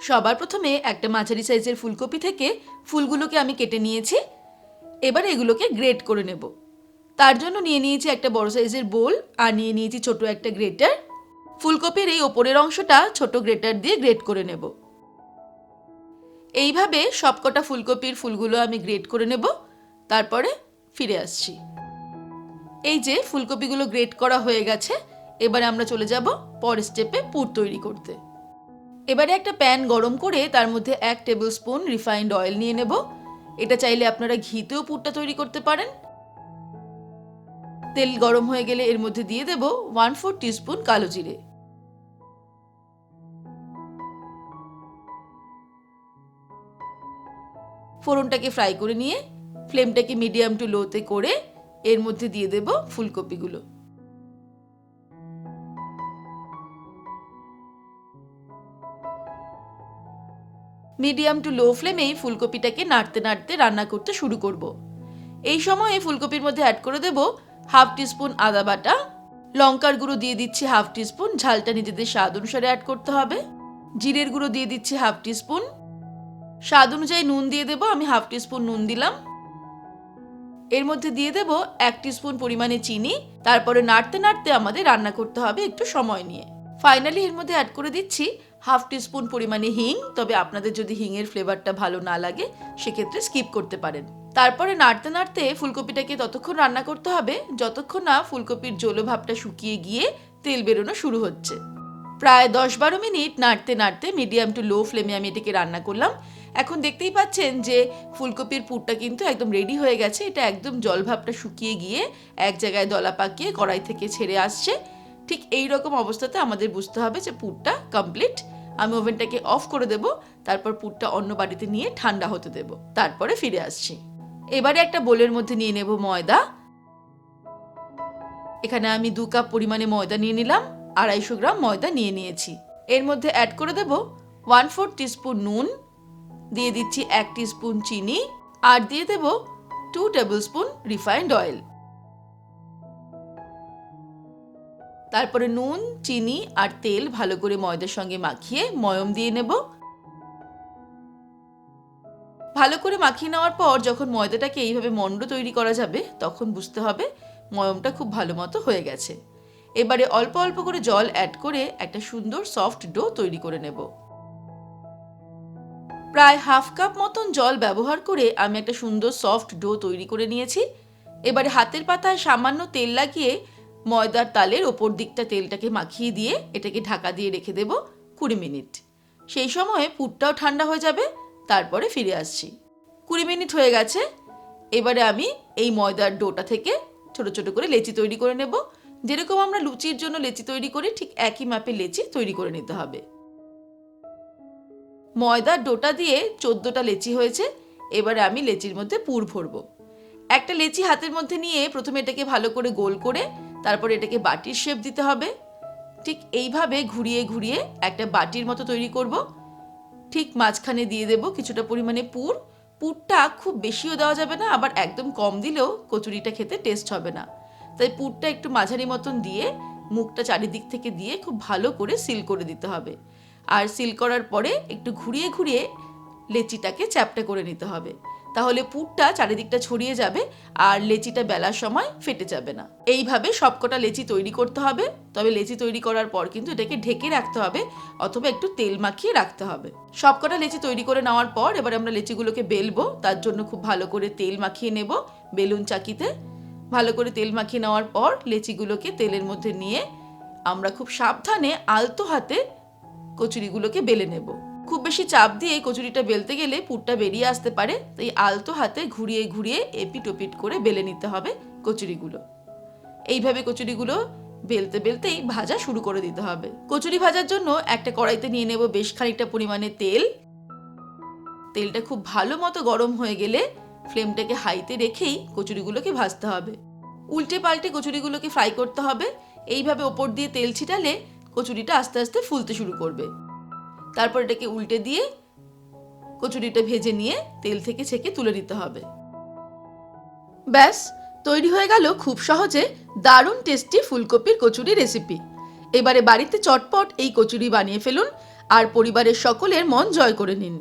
সবার প্রথমে একটা মাঝারি সাইজের ফুলকপি থেকে ফুলগুলোকে আমি কেটে নিয়েছি। এবার এগুলোকে গ্রেট করে নেব। তার জন্য নিয়ে নিয়েছি একটা বড় সাইজের বোল আর নিয়ে নিয়েছি ছোট একটা গ্রেটার। ফুলকপির এই ওপরের অংশটা ছোট গ্রেটার দিয়ে গ্রেট করে নেব। এইভাবে সবকটা ফুলকপির ফুলগুলো আমি গ্রেট করে নেব, তারপরে ফিরে আসছি। এই যে ফুলকপিগুলো গ্রেট করা হয়ে গেছে, এবারে আমরা চলে যাব পরের স্টেপে পুর তৈরি করতে। এবারে একটা প্যান গরম করে তার মধ্যে 1 টেবিল স্পুন রিফাইন্ড অয়েল নিয়ে নেব। এটা চাইলে আপনারা ঘিতেও পুরটা তৈরি করতে পারেন। তেল গরম হয়ে গেলে এর মধ্যে দিয়ে দেব 1/4 টিস্পুন কালো জিরে। ফোড়নটাকে ফ্রাই করে নিয়ে ফ্লেমটাকে মিডিয়াম টু লোতে করে এর মধ্যে দিয়ে দেব ফুলকপিগুলো। মিডিয়াম টু লো ফ্লেমেই ফুলকপিটাকে নাড়তে নাড়তে রান্না করতে শুরু করব। এই সময়ে ফুলকপির মধ্যে অ্যাড করে দেব 1/2 টিস্পুন আদা বাটা, লঙ্কার গুঁড়ো দিয়ে দিচ্ছি 1/2 টিস্পুন, ঝালটা নিজেদের স্বাদ অনুসারে অ্যাড করতে হবে। জিরের গুঁড়ো দিয়ে দিচ্ছি 1/2 টিস্পুন, স্বাদ অনুযায়ী নুন দিয়ে দেব, আমি 1/2 টিস্পুন নুন দিলাম। এর মধ্যে দিয়ে দেব 1 টিস্পুন পরিমাণে চিনি। তারপরে নাড়তে নাড়তে আমাদের রান্না করতে হবে একটু সময় নিয়ে। ফাইনালি এর মধ্যে অ্যাড করে দিচ্ছি 1/2 টিস্পুন পরিমাণে হিং, তবে আপনাদের যদি হিংয়ের ফ্লেভারটা ভালো না লাগে সেক্ষেত্রে স্কিপ করতে পারেন। তারপরে নাড়তে নাড়তে ফুলকপিটাকে ততক্ষণ রান্না করতে হবে যতক্ষণ না ফুলকপির জলো ভাবটা শুকিয়ে গিয়ে তেল বেরোনো শুরু হচ্ছে। প্রায় 10-12 মিনিট নাড়তে নাড়তে মিডিয়াম টু লো ফ্লেমে আমি এটাকে রান্না করলাম। এখন দেখতেই পাচ্ছেন যে ফুলকপির পুরটা কিন্তু একদম রেডি হয়ে গেছে। এটা একদম জলভাবটা শুকিয়ে গিয়ে এক জায়গায় দলা পাকিয়ে কড়াই থেকে ছেড়ে আসছে। ঠিক এই রকম অবস্থাতে আমাদের বুঝতে হবে যে পুরটা কমপ্লিট। আমি ওভেনটাকে অফ করে দেব, তারপর পুরটা অন্য বাটিতে নিয়ে ঠান্ডা হতে দেব, তারপরে ফিরে আসছি। এবারে একটা বোলের মধ্যে নিয়ে নেব ময়দা। এখানে আমি 2 কাপ পরিমাণে ময়দা নিয়ে নিলাম, 250 গ্রাম ময়দা নিয়ে নিয়েছি। এর মধ্যে অ্যাড করে দেব 1/4 টিস্পুন নুন, দিয়ে দিচ্ছি 1 টিস্পুন চিনি, আর দিয়ে দেব 2 টেবিল স্পুন রিফাইন্ড অয়েল। তারপরে নুন, চিনি আর তেল ভালো করে ময়দার সঙ্গে মাখিয়ে ময়ম দিয়ে নেব। ভালো করে মাখিয়ে নেওয়ার পর যখন ময়দাটাকে এইভাবে মন্ড তৈরি করা যাবে তখন বুঝতে হবে ময়মটা খুব ভালো মতো হয়ে গেছে। এবারে অল্প অল্প করে জল অ্যাড করে একটা সুন্দর সফট ডো তৈরি করে নেব। প্রায় 1/2 কাপ মতন জল ব্যবহার করে আমি একটা সুন্দর সফট ডো তৈরি করে নিয়েছি। এবারে হাতের পাতায় সামান্য তেল লাগিয়ে ময়দার তালের ওপর দিকটা তেলটাকে মাখিয়ে দিয়ে এটাকে ঢাকা দিয়ে রেখে দেব 20 মিনিট। সেই সময়ে পুরটাও ঠান্ডা হয়ে যাবে, তারপরে ফিরে আসছি। 20 মিনিট হয়ে গেছে। এবারে আমি এই ময়দার ডোটা থেকে ছোট ছোট করে লেচি তৈরি করে নেব। যেরকম আমরা লুচির জন্য লেচি তৈরি করি ঠিক একই মাপে লেচি তৈরি করে নিতে হবে। ময়দার ডোটা দিয়ে 14টা লেচি হয়েছে। এবারে আমি লেচির মধ্যে পুর ভরবো। একটা লেচি হাতের মধ্যে নিয়ে প্রথমে এটাকে ভালো করে গোল করে তারপর এটাকে বাটির শেপ দিতে হবে। ঠিক এইভাবে ঘুরিয়ে ঘুরিয়ে একটা বাটির মতো তৈরি করব। ঠিক মাঝখানে দিয়ে দেব কিছুটা পরিমাণে পুর। পুরটা খুব বেশিও দেওয়া যাবে না, আবার একদম কম দিলেও কচুরিটা খেতে টেস্ট হবে না। তাই পুরটা একটু মাঝারি মতন দিয়ে মুখটা চারিদিক থেকে দিয়ে খুব ভালো করে সিল করে দিতে হবে। আর সিল করার পরে একটু ঘুরিয়ে ঘুরিয়ে লেচিটাকে চ্যাপটা করে নিতে হবে, তাহলে পুরটা চারিদিকটা ছড়িয়ে যাবে আর লেচিটা বেলার সময় ফেটে যাবে না। এইভাবে সবকটা লেচি তৈরি করতে হবে। তবে লেচি তৈরি করার পর কিন্তু এটাকে ঢেকে রাখতে হবে অথবা একটু তেল মাখিয়ে রাখতে হবে। সবকটা লেচি তৈরি করে নেওয়ার পর এবার আমরা লেচিগুলোকে বেলবো। তার জন্য খুব ভালো করে তেল মাখিয়ে নেব বেলুন চাকিতে। ভালো করে তেল মাখিয়ে নেওয়ার পর লেচিগুলোকে তেলের মধ্যে নিয়ে আমরা খুব সাবধানে আলতো হাতে কচুরিগুলোকে বেলে নেব। খুব বেশি চাপ দিয়ে কচুরিটা বেলতে গেলে পুরটা বেরিয়ে আসতে পারে, তাই আলতো হাতে ঘুরিয়ে ঘুরিয়ে এপিট ওপিট করে বেলে নিতে হবে কচুরিগুলো। এইভাবে কচুরিগুলো বেলতে বেলতেই ভাজা শুরু করে দিতে হবে। কচুরি ভাজার জন্য একটা কড়াইতে নিয়ে নেব বেশ খানিকটা পরিমাণে তেল। তেলটা খুব ভালো মতো গরম হয়ে গেলে ফ্লেমটাকে হাইতে রেখেই কচুরিগুলোকে ভাজতে হবে। উল্টে পাল্টে কচুরিগুলোকে ফ্রাই করতে হবে। এইভাবে ওপর দিয়ে তেল ছিটালে কচুরিটা আস্তে আস্তে ফুলতে শুরু করবে। তারপর এটাকে উল্টে দিয়ে কচুরিটা ভেজে নিয়ে তেল থেকে ছেঁকে তুলে নিতে হবে। ব্যাস তৈরি হয়ে গেল খুব সহজে দারুণ টেস্টি ফুলকপির কচুরি রেসিপি। এবারে বাড়িতে চটপট এই কচুরি বানিয়ে ফেলুন আর পরিবারের সকলের মন জয় করে নিন।